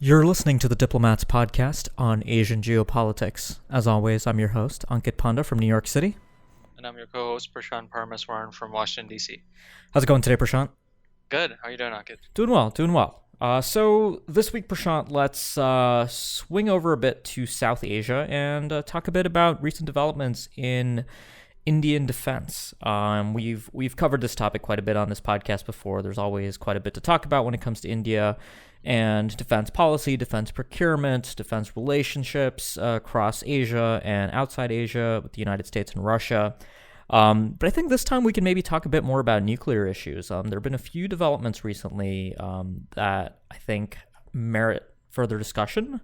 You're listening to the Diplomats podcast on Asian geopolitics. As always, I'm your host, Ankit Panda from New York City. And I'm your co-host, Prashant Paramaswaran from Washington, D.C. How's it going today, Prashant? Good. How are you doing, Ankit? Doing well. So this week, Prashant, let's swing over a bit to South Asia and talk a bit about recent developments in Indian defense. We've covered this topic quite a bit on this podcast before. There's always quite a bit to talk about when it comes to India and defense policy, defense procurement, defense relationships across Asia and outside Asia with the United States and Russia. But I think this time we can maybe talk a bit more about nuclear issues. There have been a few developments recently that I think merit further discussion.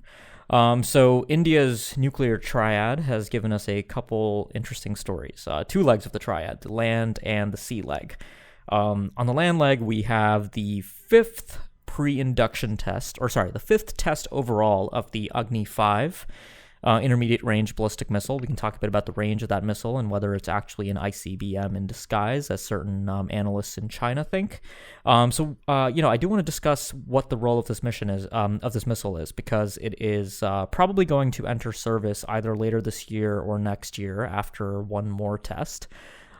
So India's nuclear triad has given us a couple interesting stories. Two legs of the triad, the land and the sea leg. On the land leg, we have the fifth test overall of the Agni 5 intermediate range ballistic missile. We can talk a bit about the range of that missile and whether it's actually an ICBM in disguise, as certain analysts in China think. I do want to discuss what the role of this mission is, of this missile is, because it is probably going to enter service either later this year or next year after one more test.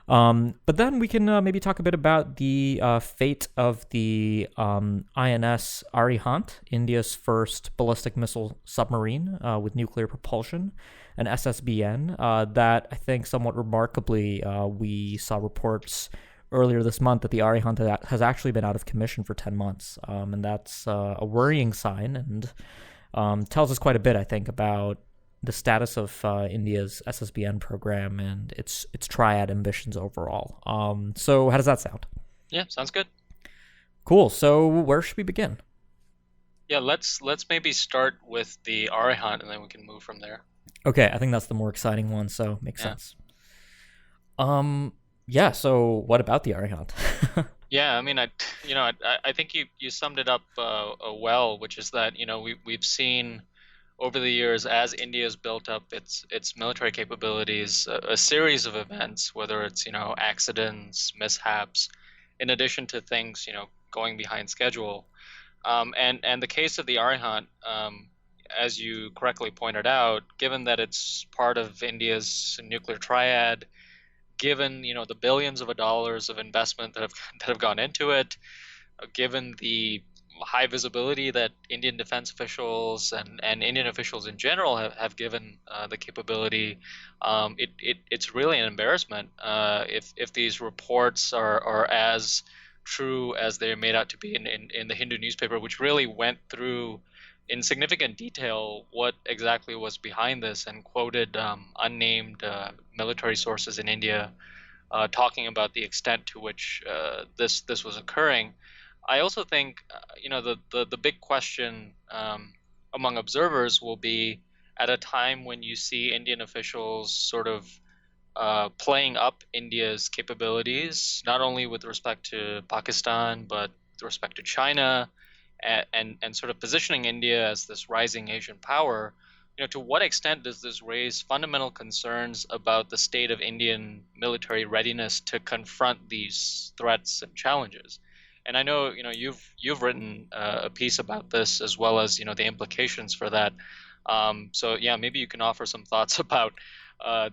But then we can maybe talk a bit about the fate of the INS Arihant, India's first ballistic missile submarine with nuclear propulsion, an SSBN, that I think somewhat remarkably we saw reports earlier this month that the Arihant has actually been out of commission for 10 months. And that's a worrying sign and tells us quite a bit, I think, about the status of India's SSBN program and its triad ambitions overall. So how does that sound? Yeah, sounds good. Cool. So where should we begin? Yeah, let's maybe start with the Arihant and then we can move from there. Okay, I think that's the more exciting one, so makes sense. So what about the Arihant? Yeah, I mean, I think you summed it up well, which is that, we've seen over the years, as India's built up its military capabilities, a series of events, whether it's accidents, mishaps, in addition to things going behind schedule, and the case of the Arihant, as you correctly pointed out, given that it's part of India's nuclear triad, given the billions of dollars of investment that have gone into it, given the high visibility that Indian defense officials and Indian officials in general have given the capability, it's really an embarrassment if these reports are as true as they're made out to be in the Hindu newspaper, which really went through in significant detail what exactly was behind this and quoted unnamed military sources in India talking about the extent to which this was occurring. I also think, the big question among observers will be at a time when you see Indian officials sort of playing up India's capabilities, not only with respect to Pakistan, but with respect to China, and sort of positioning India as this rising Asian power. To what extent does this raise fundamental concerns about the state of Indian military readiness to confront these threats and challenges? And I know, you've written a piece about this as well as, the implications for that. So yeah, maybe you can offer some thoughts about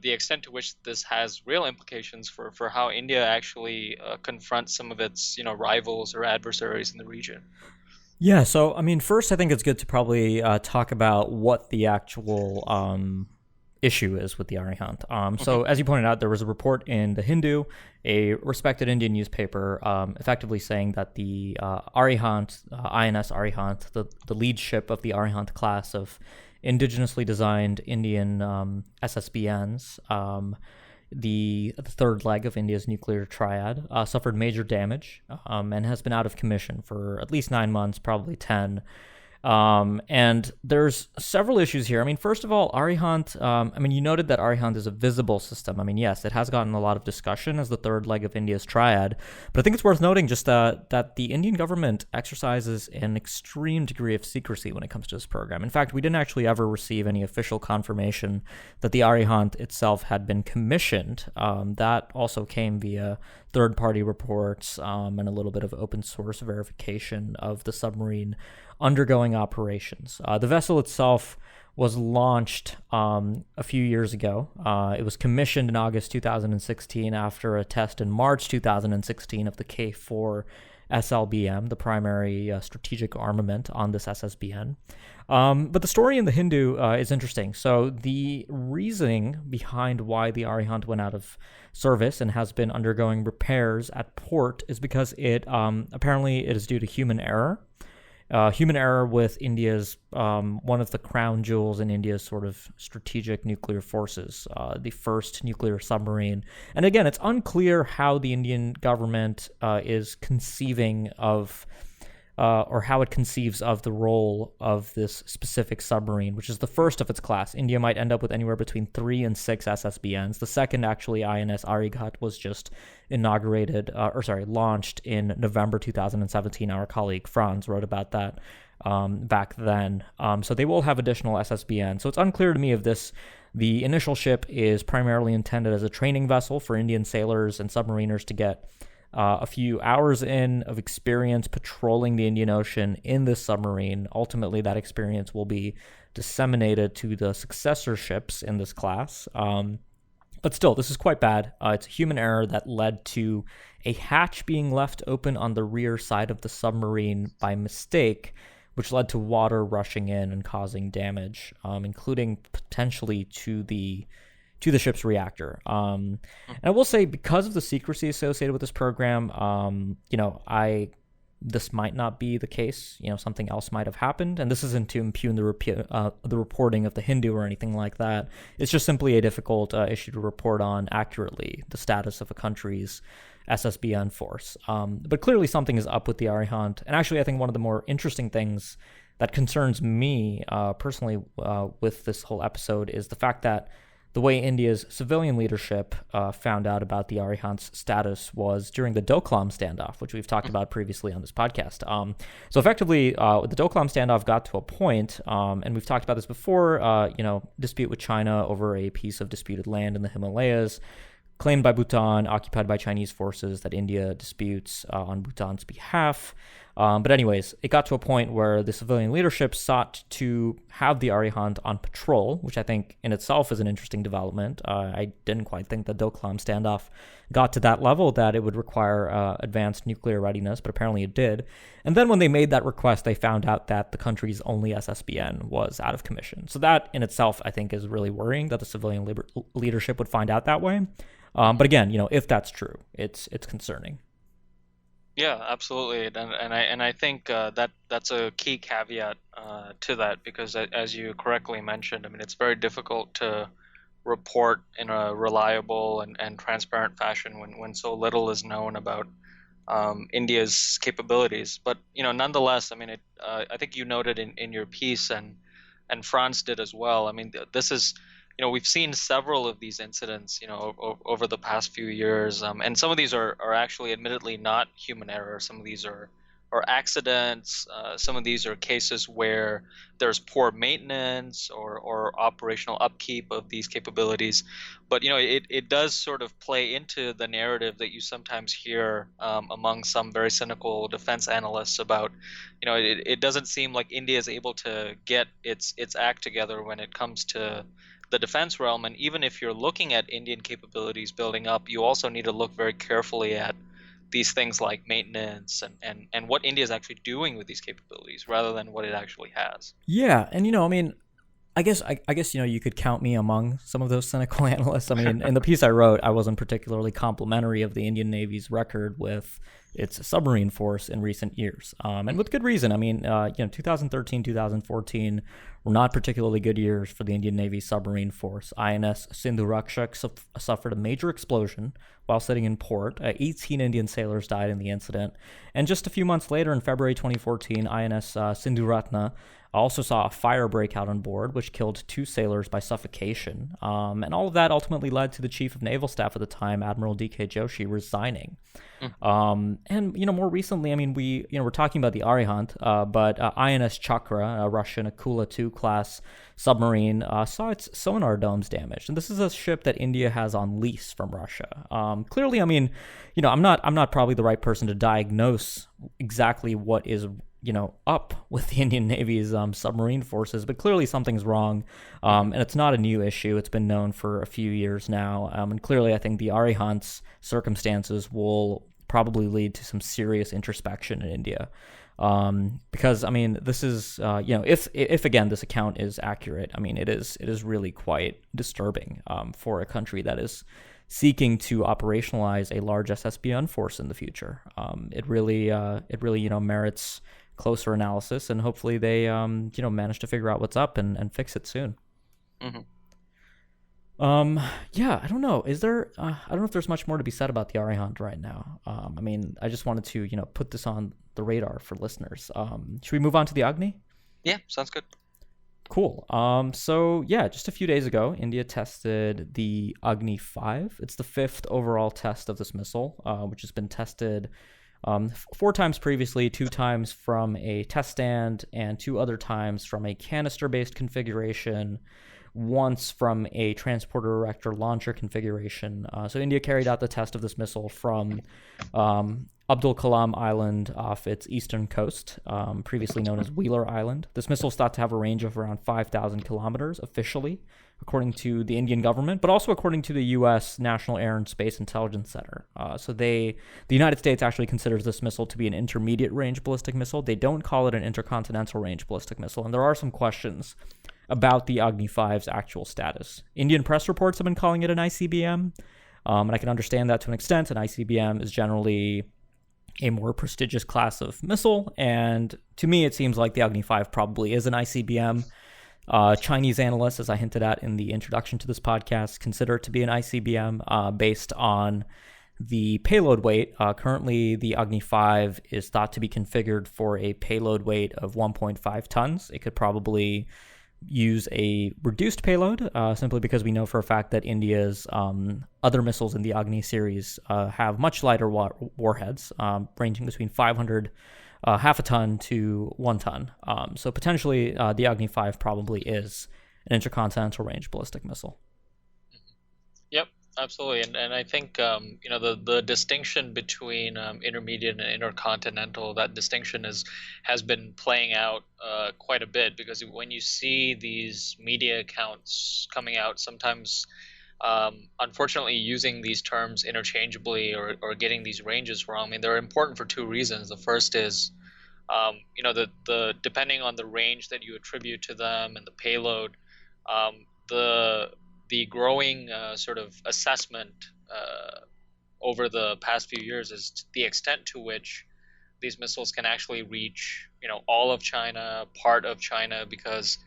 the extent to which this has real implications for how India actually confronts some of its, rivals or adversaries in the region. Yeah. So, I mean, first, I think it's good to probably talk about what the actual issue is with the Arihant. So as you pointed out, there was a report in the Hindu, a respected Indian newspaper, effectively saying that the Arihant, INS Arihant, the lead ship of the Arihant class of indigenously designed Indian SSBNs, the third leg of India's nuclear triad, suffered major damage and has been out of commission for at least 9 months, probably 10. And there's several issues here. I mean, first of all, Arihant, you noted that Arihant is a visible system. I mean, yes, it has gotten a lot of discussion as the third leg of India's triad, but I think it's worth noting just that the Indian government exercises an extreme degree of secrecy when it comes to this program. In fact, we didn't actually ever receive any official confirmation that the Arihant itself had been commissioned. That also came via third-party reports and a little bit of open source verification of the submarine undergoing operations. The vessel itself was launched a few years ago. It was commissioned in August 2016 after a test in March 2016 of the K4 SLBM, the primary strategic armament on this SSBN. But the story in the Hindu is interesting. So the reasoning behind why the Arihant went out of service and has been undergoing repairs at port is because it apparently it is due to human error. Human error with India's, one of the crown jewels in India's sort of strategic nuclear forces, the first nuclear submarine. And again, it's unclear how the Indian government is conceiving of, or how it conceives of the role of this specific submarine, which is the first of its class. India might end up with anywhere between 3 and 6 SSBNs. The second, actually, INS Arihant, was just launched in November 2017. Our colleague Franz wrote about that back then. So they will have additional SSBN. So it's unclear to me if the initial ship is primarily intended as a training vessel for Indian sailors and submariners to get a few hours of experience patrolling the Indian Ocean in this submarine. Ultimately, that experience will be disseminated to the successor ships in this class. But still, this is quite bad. It's a human error that led to a hatch being left open on the rear side of the submarine by mistake, which led to water rushing in and causing damage, including potentially to the ship's reactor. And I will say, because of the secrecy associated with this program, this might not be the case. Something else might have happened, and this isn't to impugn the reporting of the Hindu or anything like that. It's just simply a difficult issue to report on accurately, the status of a country's SSBN force. But clearly something is up with the Arihant, and actually I think one of the more interesting things that concerns me personally with this whole episode is the fact that the way India's civilian leadership found out about the Arihant's status was during the Doklam standoff, which we've talked about previously on this podcast. So effectively, the Doklam standoff got to a point, and we've talked about this before, dispute with China over a piece of disputed land in the Himalayas, claimed by Bhutan, occupied by Chinese forces, that India disputes on Bhutan's behalf. But anyways, it got to a point where the civilian leadership sought to have the Arihant on patrol, which I think in itself is an interesting development. I didn't quite think the Doklam standoff got to that level that it would require advanced nuclear readiness, but apparently it did. And then when they made that request, they found out that the country's only SSBN was out of commission. So that in itself, I think, is really worrying that the civilian leadership would find out that way. But again, if that's true, it's concerning. Yeah, absolutely, and I think that's a key caveat to that, because as you correctly mentioned, I mean, it's very difficult to report in a reliable and transparent fashion when so little is known about India's capabilities. But nonetheless, I mean, I think you noted in your piece, and Franz did as well. I mean, this is. We've seen several of these incidents, over the past few years, and some of these are actually admittedly not human error. Some of these are accidents. Some of these are cases where there's poor maintenance or operational upkeep of these capabilities. But it does sort of play into the narrative that you sometimes hear among some very cynical defense analysts about, it doesn't seem like India is able to get its act together when it comes to the defense realm. And even if you're looking at Indian capabilities building up, you also need to look very carefully at these things like maintenance and what India is actually doing with these capabilities rather than what it actually has. Yeah, and I mean, I guess you could count me among some of those cynical analysts. I mean, in the piece I wrote, I wasn't particularly complimentary of the Indian Navy's record with its submarine force in recent years, and with good reason. I mean, 2013, 2014 were not particularly good years for the Indian Navy submarine force. INS Sindhu Rakshak suffered a major explosion while sitting in port. 18 Indian sailors died in the incident, and just a few months later, in February 2014, INS Sindhu Ratna also saw a fire break out on board, which killed 2 sailors by suffocation. And all of that ultimately led to the Chief of Naval Staff at the time, Admiral D.K. Joshi, resigning. And more recently, I mean, we're talking about the Arihant, but INS Chakra, a Russian Akula II class submarine, saw its sonar domes damaged. And this is a ship that India has on lease from Russia. Clearly, I mean, I'm not probably the right person to diagnose exactly what is up with the Indian Navy's submarine forces, but clearly something's wrong, and it's not a new issue. It's been known for a few years now, and clearly I think the Arihant's circumstances will probably lead to some serious introspection in India. Because I mean, this is if again this account is accurate, I mean it is really quite disturbing for a country that is seeking to operationalize a large SSBN force in the future. It really merits closer analysis, and hopefully they manage to figure out what's up and fix it soon. Mm-hmm. Yeah, I don't know. Is there? I don't know if there's much more to be said about the Arihant right now. I mean, I just wanted to put this on the radar for listeners. Should we move on to the Agni? Yeah, sounds good. Cool. So yeah, just a few days ago, India tested the Agni 5. It's the 5th overall test of this missile, which has been tested 4 times previously, 2 times from a test stand, and 2 other times from a canister-based configuration, once from a transporter erector launcher configuration. So India carried out the test of this missile from Abdul Kalam Island off its eastern coast, previously known as Wheeler Island. This missile is thought to have a range of around 5,000 kilometers officially, according to the Indian government, but also according to the U.S. National Air and Space Intelligence Center. So the United States actually considers this missile to be an intermediate range ballistic missile. They don't call it an intercontinental range ballistic missile, and there are some questions about the Agni 5's actual status. Indian press reports have been calling it an ICBM, and I can understand that to an extent. An ICBM is generally a more prestigious class of missile, and to me it seems like the Agni 5 probably is an ICBM. Chinese analysts, as I hinted at in the introduction to this podcast, consider it to be an ICBM based on the payload weight. Currently, the Agni 5 is thought to be configured for a payload weight of 1.5 tons. It could probably use a reduced payload, simply because we know for a fact that India's other missiles in the Agni series have much lighter warheads, ranging between 500 half a ton to 1 ton. So potentially the Agni 5 probably is an intercontinental range ballistic missile. Yep, absolutely. And I think the distinction between intermediate and intercontinental, that distinction has been playing out quite a bit, because when you see these media accounts coming out, sometimes unfortunately using these terms interchangeably or getting these ranges wrong, I mean, they're important for 2 reasons. The first is the depending on the range that you attribute to them and the payload, the growing sort of assessment over the past few years is the extent to which these missiles can actually reach all of China, part of China, because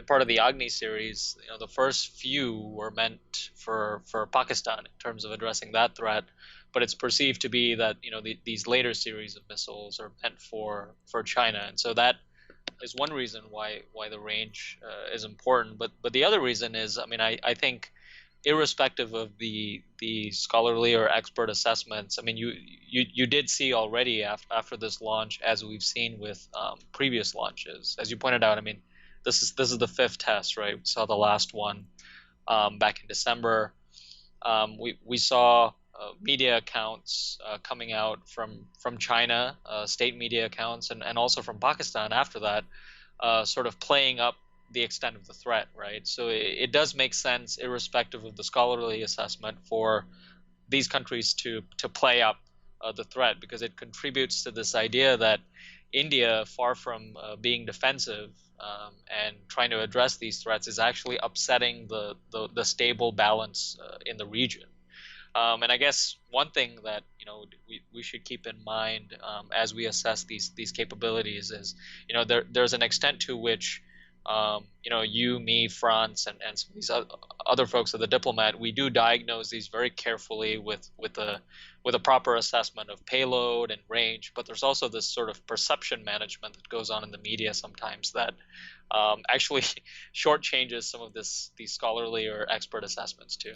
part of the Agni series, the first few were meant for Pakistan in terms of addressing that threat, but it's perceived to be that these later series of missiles are meant for China, and so that is one reason why the range is important. But the other reason is, I mean, I think irrespective of the scholarly or expert assessments, I mean, you did see already after this launch, as we've seen with previous launches, as you pointed out. I mean, this is the 5th test, right? We saw the last one back in December. We saw media accounts coming out from China, state media accounts, and also from Pakistan after that, sort of playing up the extent of the threat, right? So it does make sense, irrespective of the scholarly assessment, for these countries to play up the threat, because it contributes to this idea that India, far from being defensive and trying to address these threats, is actually upsetting the stable balance in the region. And I guess one thing that we should keep in mind as we assess these capabilities is there's an extent to which you, me, France, and some of these other folks at the Diplomat, we do diagnose these very carefully with a proper assessment of payload and range. But there's also this sort of perception management that goes on in the media sometimes that actually shortchanges some of these scholarly or expert assessments too.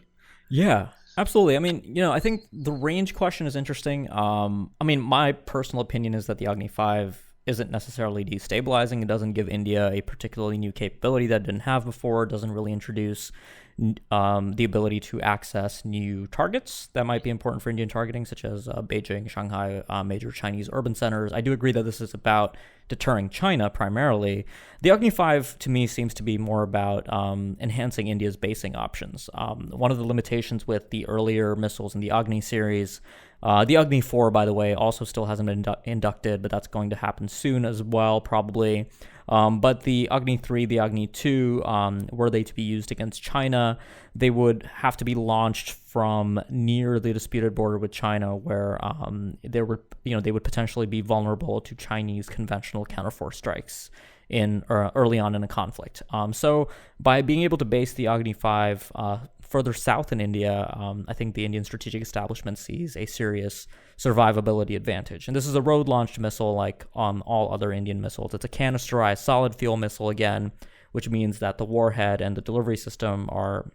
Yeah, absolutely. I mean, I think the range question is interesting. I mean, my personal opinion is that the Agni 5 isn't necessarily destabilizing. It doesn't give India a particularly new capability that it didn't have before. It doesn't really introduce the ability to access new targets that might be important for Indian targeting, such as Beijing, Shanghai, major Chinese urban centers. I do agree that this is about deterring China primarily. The Agni 5 to me seems to be more about enhancing India's basing options. One of the limitations with the earlier missiles in the Agni series, the Agni 4, by the way, also still hasn't been inducted, but that's going to happen soon as well, probably. But the Agni 3, the Agni 2, were they to be used against China, they would have to be launched from near the disputed border with China, where they would potentially be vulnerable to Chinese conventional counterforce strikes early on in a conflict. So by being able to base the Agni 5 further south in India, I think the Indian strategic establishment sees a serious survivability advantage. And this is a road-launched missile like all other Indian missiles. It's a canisterized solid fuel missile again, which means that the warhead and the delivery system are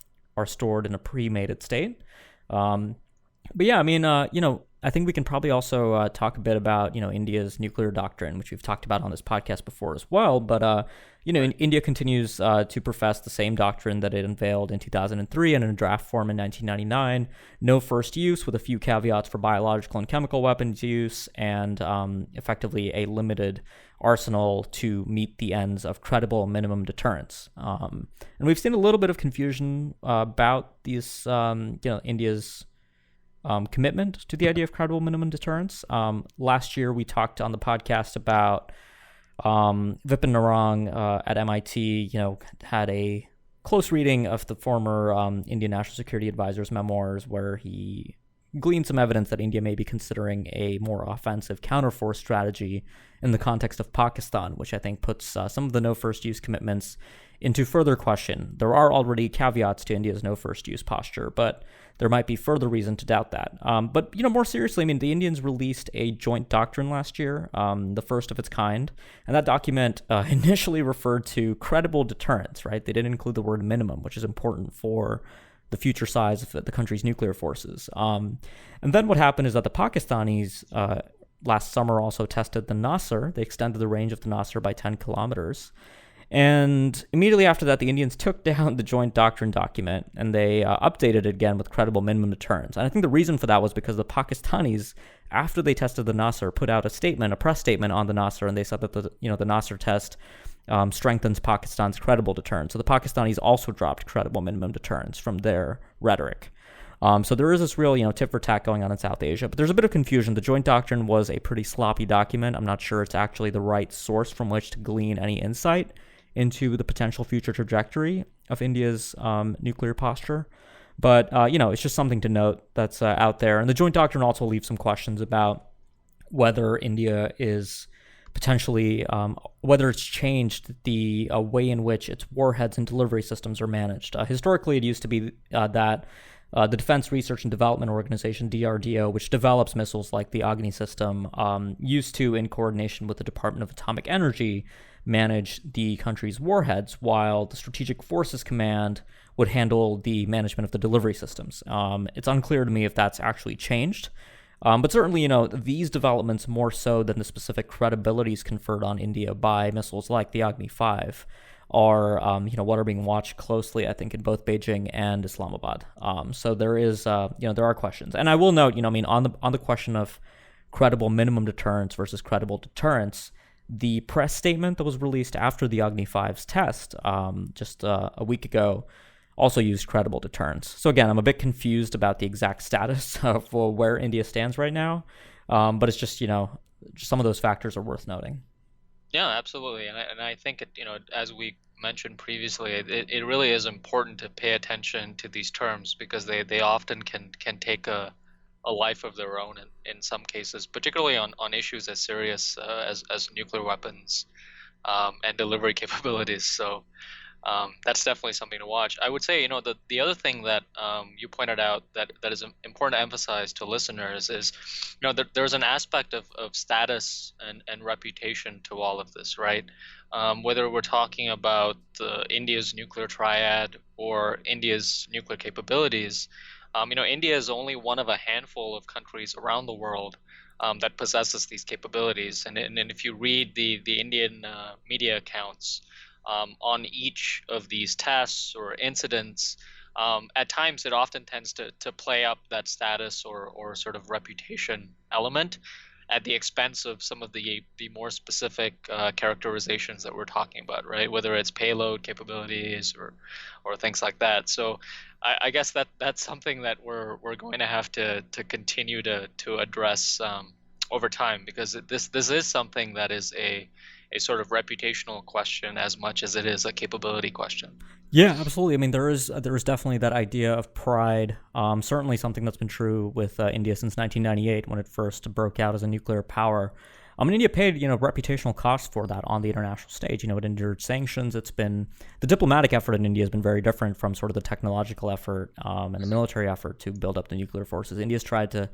stored in a pre-mated state. But yeah, I mean, I think we can probably also talk a bit about, India's nuclear doctrine, which we've talked about on this podcast before as well. But, India continues to profess the same doctrine that it unveiled in 2003 and in a draft form in 1999. No first use, with a few caveats for biological and chemical weapons use, and effectively a limited arsenal to meet the ends of credible minimum deterrence. And we've seen a little bit of confusion about these, India's commitment to the idea of credible minimum deterrence. Last year, we talked on the podcast about Vipin Narang at MIT, had a close reading of the former Indian National Security Advisor's memoirs, where he gleaned some evidence that India may be considering a more offensive counterforce strategy in the context of Pakistan, which I think puts some of the no first use commitments into further question. There are already caveats to India's no first use posture, but there might be further reason to doubt that. But more seriously, I mean, the Indians released a joint doctrine last year, the first of its kind, and that document initially referred to credible deterrence, right? They didn't include the word minimum, which is important for the future size of the country's nuclear forces. And then what happened is that the Pakistanis last summer also tested the Nasr. They extended the range of the Nasr by 10 kilometers. And immediately after that, the Indians took down the joint doctrine document and they updated it again with credible minimum deterrence. And I think the reason for that was because the Pakistanis, after they tested the Nasr, put out a press statement on the Nasr, and they said that the Nasr test strengthens Pakistan's credible deterrence. So the Pakistanis also dropped credible minimum deterrence from their rhetoric. So there is this real, tit for tat going on in South Asia, but there's a bit of confusion. The joint doctrine was a pretty sloppy document. I'm not sure it's actually the right source from which to glean any insight into the potential future trajectory of India's nuclear posture. But, it's just something to note that's out there. And the joint doctrine also leaves some questions about whether India is potentially, whether it's changed the way in which its warheads and delivery systems are managed. Historically, it used to be that the Defense Research and Development Organization, DRDO, which develops missiles like the Agni system, used to, in coordination with the Department of Atomic Energy, manage the country's warheads, while the Strategic Forces Command would handle the management of the delivery systems. It's unclear to me if that's actually changed. But certainly, these developments, more so than the specific credibilities conferred on India by missiles like the Agni 5, are, what are being watched closely, I think, in both Beijing and Islamabad. So there is, there are questions. And I will note, on the question of credible minimum deterrence versus credible deterrence, the press statement that was released after the Agni 5's test just a week ago also used credible deterrence. So again, I'm a bit confused about the exact status of where India stands right now, but it's just, some of those factors are worth noting. Yeah, absolutely. And I think, as we mentioned previously, it really is important to pay attention to these terms, because they often can take a life of their own in some cases, particularly on issues as serious as nuclear weapons and delivery capabilities. So that's definitely something to watch. I would say, the other thing that you pointed out that is important to emphasize to listeners is, that there's an aspect of status and reputation to all of this, right? Whether we're talking about India's nuclear triad or India's nuclear capabilities, India is only one of a handful of countries around the world that possesses these capabilities. And if you read the Indian media accounts on each of these tests or incidents, at times it often tends to play up that status or sort of reputation element at the expense of some of the more specific characterizations that we're talking about, right? Whether it's payload capabilities or things like that. So I guess that's something that we're going to have to continue to address over time, because this is something that is a sort of reputational question as much as it is a capability question. Yeah, absolutely. I mean, there is definitely that idea of pride. Certainly something that's been true with India since 1998 when it first broke out as a nuclear power. India paid, reputational costs for that on the international stage. It endured sanctions. It's been the diplomatic effort in India has been very different from sort of the technological effort and the military effort to build up the nuclear forces. India's tried to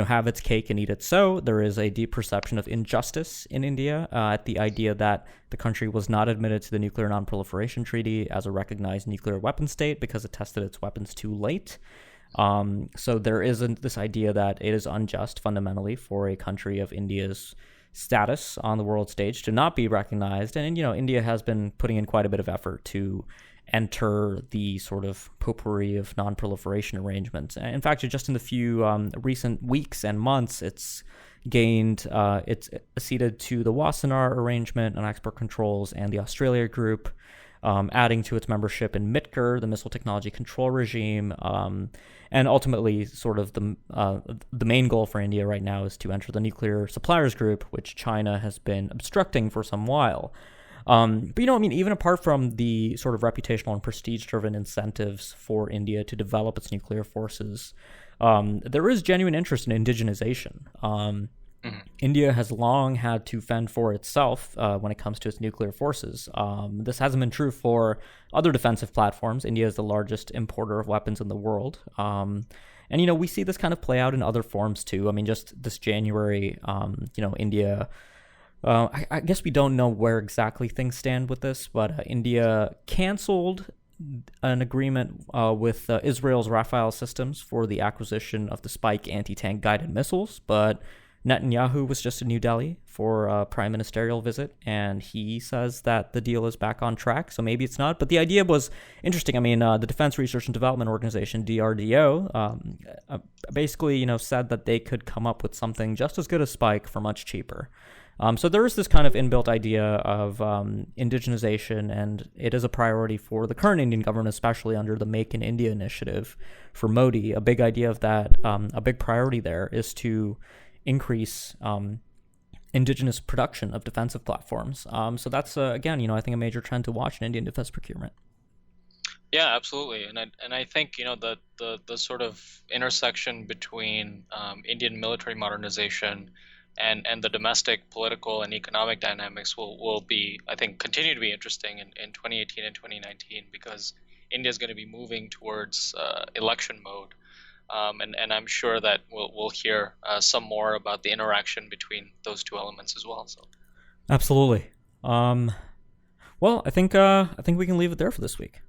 have its cake and eat it. So there is a deep perception of injustice in India at the idea that the country was not admitted to the Nuclear Non-Proliferation Treaty as a recognized nuclear weapon state because it tested its weapons too late. So there isn't this idea that it is unjust fundamentally for a country of India's status on the world stage to not be recognized. And, India has been putting in quite a bit of effort to enter the sort of potpourri of non-proliferation arrangements. In fact, just in the few recent weeks and months, it's acceded to the Wassenaar arrangement on export controls and the Australia group, adding to its membership in MITCR, the Missile Technology Control Regime, and ultimately sort of the main goal for India right now is to enter the Nuclear Suppliers Group, which China has been obstructing for some while. But even apart from the sort of reputational and prestige-driven incentives for India to develop its nuclear forces, there is genuine interest in indigenization. India has long had to fend for itself when it comes to its nuclear forces. This hasn't been true for other defensive platforms. India is the largest importer of weapons in the world. And we see this kind of play out in other forms too. Just this January, India... I guess we don't know where exactly things stand with this, but India canceled an agreement with Israel's Rafale systems for the acquisition of the Spike anti-tank guided missiles. But Netanyahu was just in New Delhi for a prime ministerial visit, and he says that the deal is back on track. So maybe it's not, but the idea was interesting. The Defense Research and Development Organization, DRDO, basically, said that they could come up with something just as good as Spike for much cheaper. So there is this kind of inbuilt idea of indigenization, and it is a priority for the current Indian government, especially under the Make in India initiative for Modi. A big idea of that, a big priority there is to increase indigenous production of defensive platforms. So that's, again, I think a major trend to watch in Indian defense procurement. Yeah, absolutely, and I think the sort of intersection between Indian military modernization and the domestic political and economic dynamics will be, I think, continue to be interesting in 2018 and 2019, because India is going to be moving towards election mode, and I'm sure that we'll hear some more about the interaction between those two elements as well. So, absolutely. Well, I think we can leave it there for this week.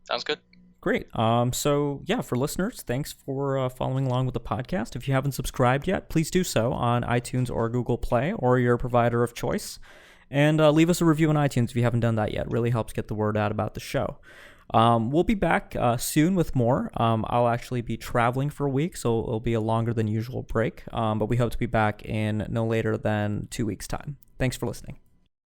Sounds good. Great. So yeah, for listeners, thanks for following along with the podcast. If you haven't subscribed yet, please do so on iTunes or Google Play or your provider of choice. And leave us a review on iTunes if you haven't done that yet. It really helps get the word out about the show. We'll be back soon with more. I'll actually be traveling for a week, so it'll be a longer than usual break. But we hope to be back in no later than 2 weeks' time. Thanks for listening.